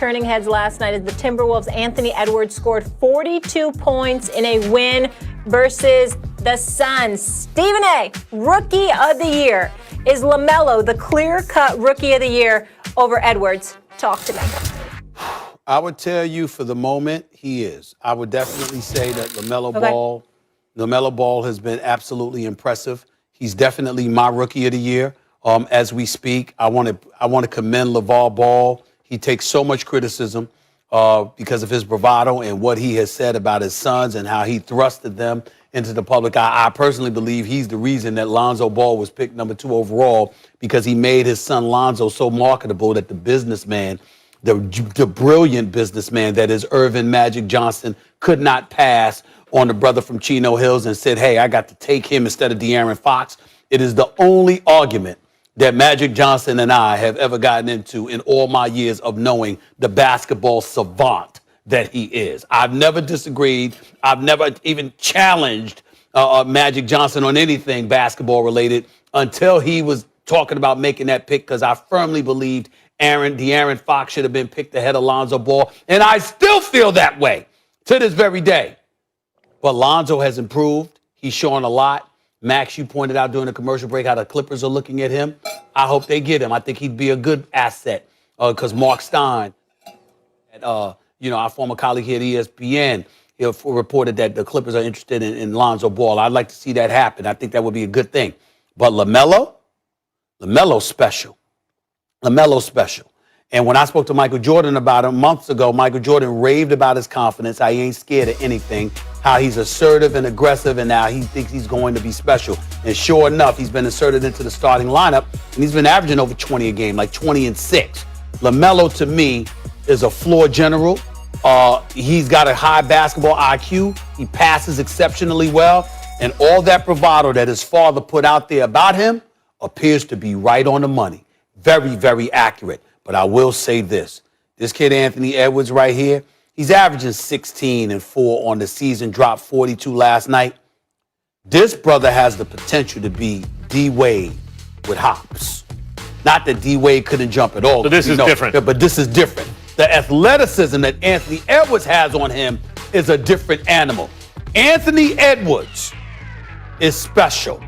turning heads last night as the Timberwolves' Anthony Edwards scored 42 points in a win versus the Suns. Stephen A., Rookie of the Year. Is LaMelo the clear-cut Rookie of the Year over Edwards? Talk to me. I would tell you for the moment, he is. I would definitely say that LaMelo Ball has been absolutely impressive. He's definitely my Rookie of the Year. As we speak, I want to commend LaVar Ball. He takes so much criticism because of his bravado and what he has said about his sons and how he thrusted them into the public eye. I personally believe he's the reason that Lonzo Ball was picked number 2 overall, because he made his son Lonzo so marketable that the businessman, the brilliant businessman that is Irvin Magic Johnson, could not pass on the brother from Chino Hills and said, hey, I got to take him instead of De'Aaron Fox. It is the only argument that Magic Johnson and I have ever gotten into in all my years of knowing the basketball savant that he is. I've never disagreed. I've never even challenged Magic Johnson on anything basketball related until he was talking about making that pick, because I firmly believed De'Aaron Fox should have been picked ahead of Lonzo Ball, and I still feel that way to this very day. But Lonzo has improved. He's showing a lot. Max, you pointed out during the commercial break how the Clippers are looking at him. I hope they get him. I think he'd be a good asset because Mark Stein, our former colleague here at ESPN, he reported that the Clippers are interested in Lonzo Ball. I'd like to see that happen. I think that would be a good thing. But LaMelo's special. LaMelo's special. And when I spoke to Michael Jordan about him months ago, Michael Jordan raved about his confidence, how he ain't scared of anything, how he's assertive and aggressive, and now he thinks he's going to be special. And sure enough, he's been inserted into the starting lineup, and he's been averaging over 20 a game, like 20 and 6. LaMelo, to me, is a floor general. He's got a high basketball IQ. He passes exceptionally well. And all that bravado that his father put out there about him appears to be right on the money. Very, very accurate. But I will say this. This kid, Anthony Edwards, right here, he's averaging 16 and 4 on the season, dropped 42 last night. This brother has the potential to be D-Wade with hops. Not that D-Wade couldn't jump at all. So this is different. But this is different. The athleticism that Anthony Edwards has on him is a different animal. Anthony Edwards is special.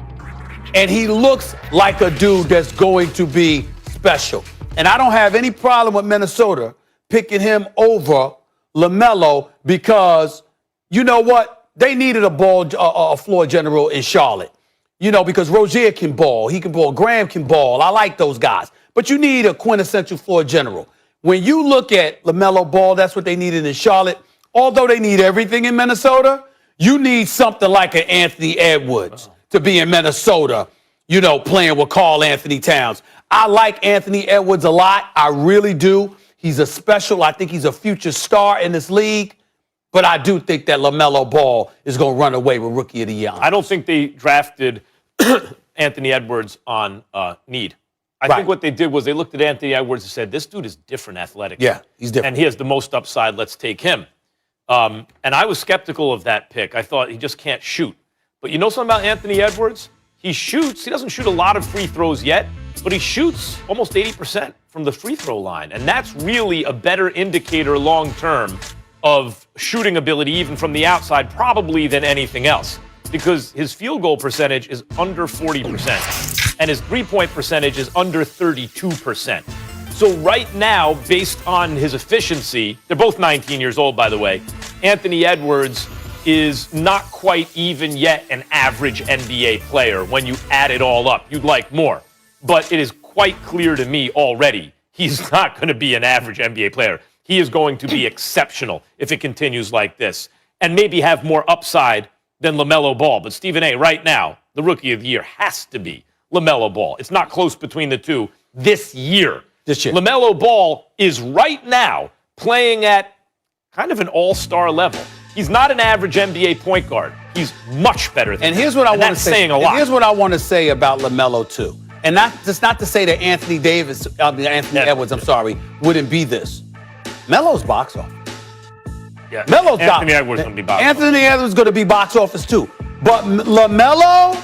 And he looks like a dude that's going to be special. And I don't have any problem with Minnesota picking him over LaMelo because, you know what? They needed a floor general in Charlotte. Because Rozier can ball. He can ball. Graham can ball. I like those guys. But you need a quintessential floor general. When you look at LaMelo Ball, that's what they needed in Charlotte. Although they need everything in Minnesota, you need something like an Anthony Edwards to be in Minnesota, playing with Karl Anthony Towns. I like Anthony Edwards a lot. I really do. He's I think he's a future star in this league. But I do think that LaMelo Ball is going to run away with Rookie of the Year. I don't think they drafted Anthony Edwards on need. I think what they did was they looked at Anthony Edwards and said, this dude is different athletically. Yeah, he's different. And he has the most upside. Let's take him. And I was skeptical of that pick. I thought he just can't shoot. But you know something about Anthony Edwards? He doesn't shoot a lot of free throws yet, but he shoots almost 80% from the free throw line. And that's really a better indicator long-term of shooting ability, even from the outside, probably than anything else. Because his field goal percentage is under 40%, and his three-point percentage is under 32%. So right now, based on his efficiency, they're both 19 years old, by the way, Anthony Edwards is not quite even yet an average NBA player when you add it all up. You'd like more. But it is quite clear to me already he's not going to be an average NBA player. He is going to be exceptional if it continues like this, and maybe have more upside than LaMelo Ball. But Stephen A., right now, the Rookie of the Year has to be LaMelo Ball. It's not close between the two this year. LaMelo Ball is right now playing at kind of an all-star level. He's not an average NBA point guard. He's much better than that. And here's what I want to say. Saying a lot. Here's what I want to say about LaMelo too. And not to say that Anthony Edwards, wouldn't be this. Melo's box office. Yeah. Melo's Anthony Edwards going to be box office. Anthony Edwards going to be box office too. But LaMelo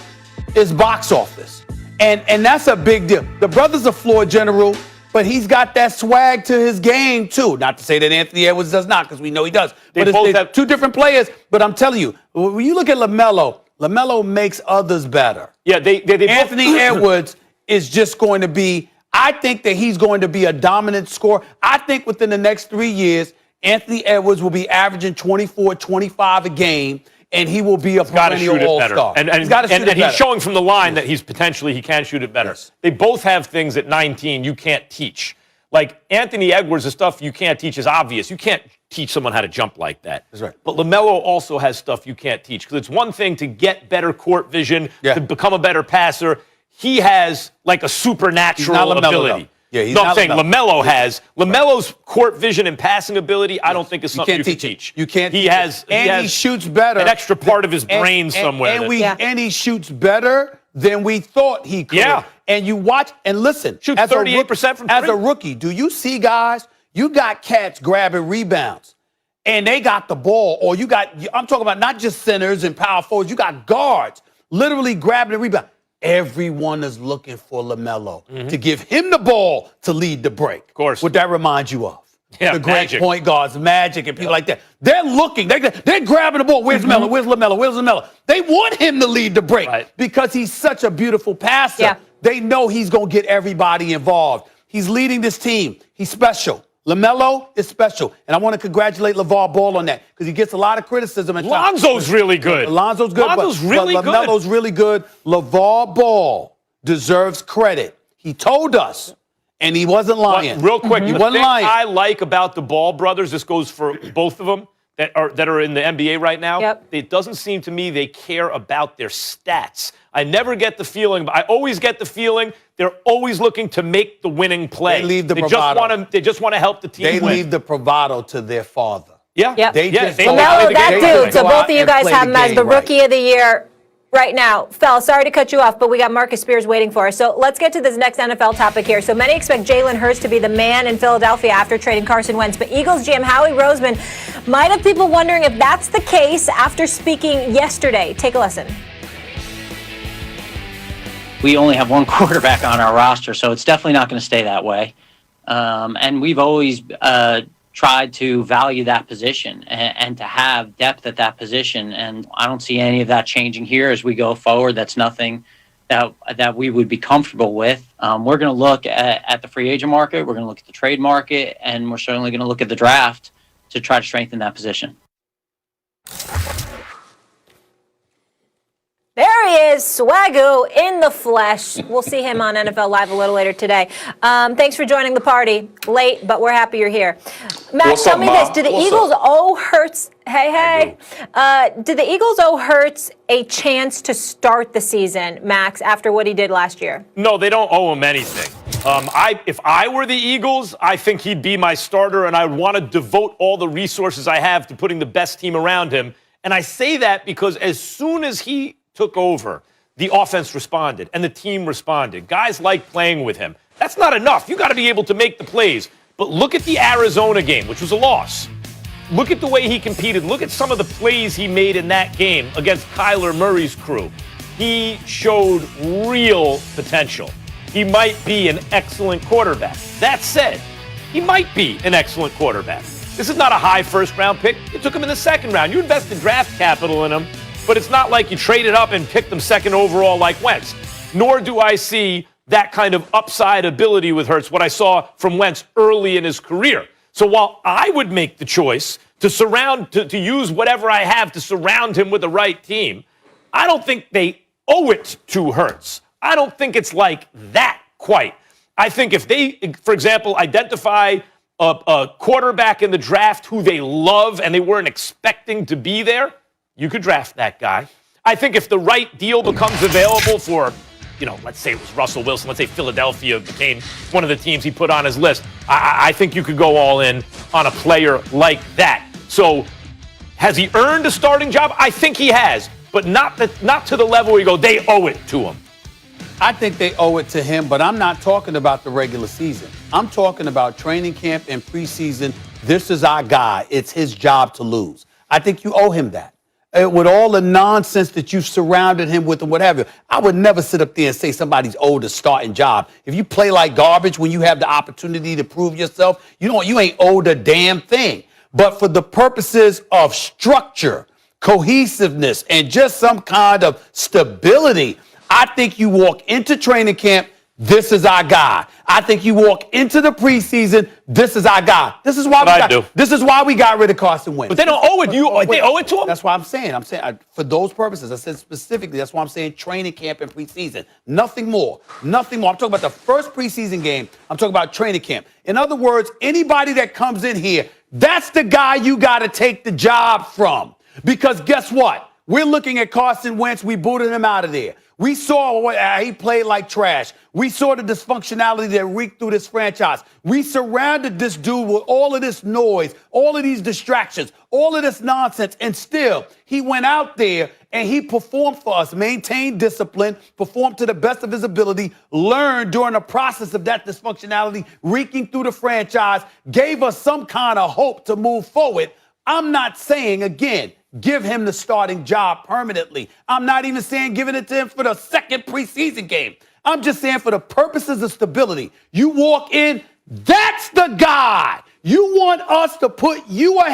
is box office. And that's a big deal. The brother's a floor general. but he's got that swag to his game, too. Not to say that Anthony Edwards does not, because we know he does. They but both it's have 2 different players. But I'm telling you, when you look at LaMelo, LaMelo makes others better. Yeah, they Anthony Edwards is just going to be, I think that he's going to be a dominant scorer. I think within the next 3 years, Anthony Edwards will be averaging 24, 25 a game, and he will be a perennial all-star. And he's showing from the line that he can shoot it better. Yes. They both have things at 19 you can't teach. Like Anthony Edwards, the stuff you can't teach is obvious. You can't teach someone how to jump like that. That's right. But LaMelo also has stuff you can't teach, because it's one thing to get better court vision, to become a better passer. He has like a supernatural ability. Though. Yeah, he's no, not I'm saying LaMelo. LaMelo's court vision and passing ability, I don't think is something you can teach. You can't he teach has, it. And he shoots better. An extra part of his brain somewhere. And he shoots better than we thought he could. Yeah. And you watch and listen. Shoots 38% from 3. As a rookie, do you see guys, you got cats grabbing rebounds and they got the ball, or I'm talking about not just centers and power forwards, you got guards literally grabbing the rebound. Everyone is looking for LaMelo to give him the ball to lead the break. Of course. What that reminds you of. Yeah, the great Magic. point guards, Magic, and people like that. They're looking. They're grabbing the ball. Where's Melo? Where's LaMelo? Where's LaMelo? They want him to lead the break because he's such a beautiful passer. Yeah. They know he's going to get everybody involved. He's leading this team. He's special. LaMelo is special. And I want to congratulate LeVar Ball on that, because he gets a lot of criticism. Lonzo's really good. Lonzo's good, but LaMelo's really good. LeVar Ball deserves credit. He told us, and he wasn't lying. But real quick, he the wasn't thing lying. I like about the Ball brothers, this goes for both of them that are in the NBA right now. Yep. It doesn't seem to me they care about their stats. I never get the feeling, I always get the feeling they're always looking to make the winning play. They leave the bravado. They just want to help the team They win. leave the bravado to their father. Yeah. Yep. They just they go play LaMelo, the that game dude. right. So Go both out of you and guys play have the him as game the right. rookie of the year right now. Fel, sorry to cut you off, but we got Marcus Spears waiting for us. So let's get to this next NFL topic here. So many expect Jalen Hurts to be the man in Philadelphia after trading Carson Wentz, but Eagles GM Howie Roseman might have people wondering if that's the case after speaking yesterday. Take a listen. We only have one quarterback on our roster, so it's definitely not going to stay that way. And we've always tried to value that position and to have depth at that position. And I don't see any of that changing here as we go forward. That's nothing that we would be comfortable with. We're going to look at the free agent market. We're going to look at the trade market, and we're certainly going to look at the draft to try to strengthen that position. There he is, Swagoo in the flesh. We'll see him on NFL Live a little later today. Thanks for joining the party. Late, but we're happy you're here. Matt, tell me this. Do the Eagles owe Hurts... Hey. Do the Eagles owe Hurts a chance to start the season, Max, after what he did last year? No, they don't owe him anything. If I were the Eagles, I think he'd be my starter, and I would want to devote all the resources I have to putting the best team around him. And I say that because as soon as he took over, the offense responded and the team responded. Guys like playing with him. That's not enough. You got to be able to make the plays. But look at the Arizona game, which was a loss. Look at the way he competed. Look at some of the plays he made in that game against Kyler Murray's crew. He showed real potential. He might be an excellent quarterback. That said, he might be an excellent quarterback. This is not a high first-round pick. You took him in the second round. You invested draft capital in him, but it's not like you traded up and picked him second overall like Wentz. Nor do I see that kind of upside ability with Hurts, what I saw from Wentz early in his career. So while I would make the choice to use whatever I have to surround him with the right team, I don't think they owe it to Hurts. I don't think it's like that quite. I think if they, for example, identify a quarterback in the draft who they love and they weren't expecting to be there, you could draft that guy. I think if the right deal becomes available for, let's say it was Russell Wilson, let's say Philadelphia became one of the teams he put on his list, I think you could go all in on a player like that. So has he earned a starting job? I think he has, but not to the level where you go, they owe it to him. I think they owe it to him, but I'm not talking about the regular season. I'm talking about training camp and preseason. This is our guy. It's his job to lose. I think you owe him that. with all the nonsense that you've surrounded him with and what have you. I would never sit up there and say somebody's owed a starting job. If you play like garbage when you have the opportunity to prove yourself, you ain't owed a damn thing. But for the purposes of structure, cohesiveness, and just some kind of stability, I think you walk into training camp, this is our guy. I think you walk into the preseason, this is our guy. This is why we got rid of Carson Wentz. But they don't owe it. They owe it to him? That's why I'm saying for those purposes, I said specifically, that's why I'm saying training camp and preseason. Nothing more. Nothing more. I'm talking about the first preseason game. I'm talking about training camp. In other words, anybody that comes in here, that's the guy you got to take the job from. Because guess what? We're looking at Carson Wentz. We booted him out of there. We saw he played like trash. We saw the dysfunctionality that reeked through this franchise. We surrounded this dude with all of this noise, all of these distractions, all of this nonsense, and still he went out there and he performed for us, maintained discipline, performed to the best of his ability, learned during the process of that dysfunctionality reeking through the franchise, gave us some kind of hope to move forward. I'm not saying, again, give him the starting job permanently. I'm not even saying giving it to him for the second preseason game. I'm just saying for the purposes of stability. You walk in, that's the guy. You want us to put you ahead.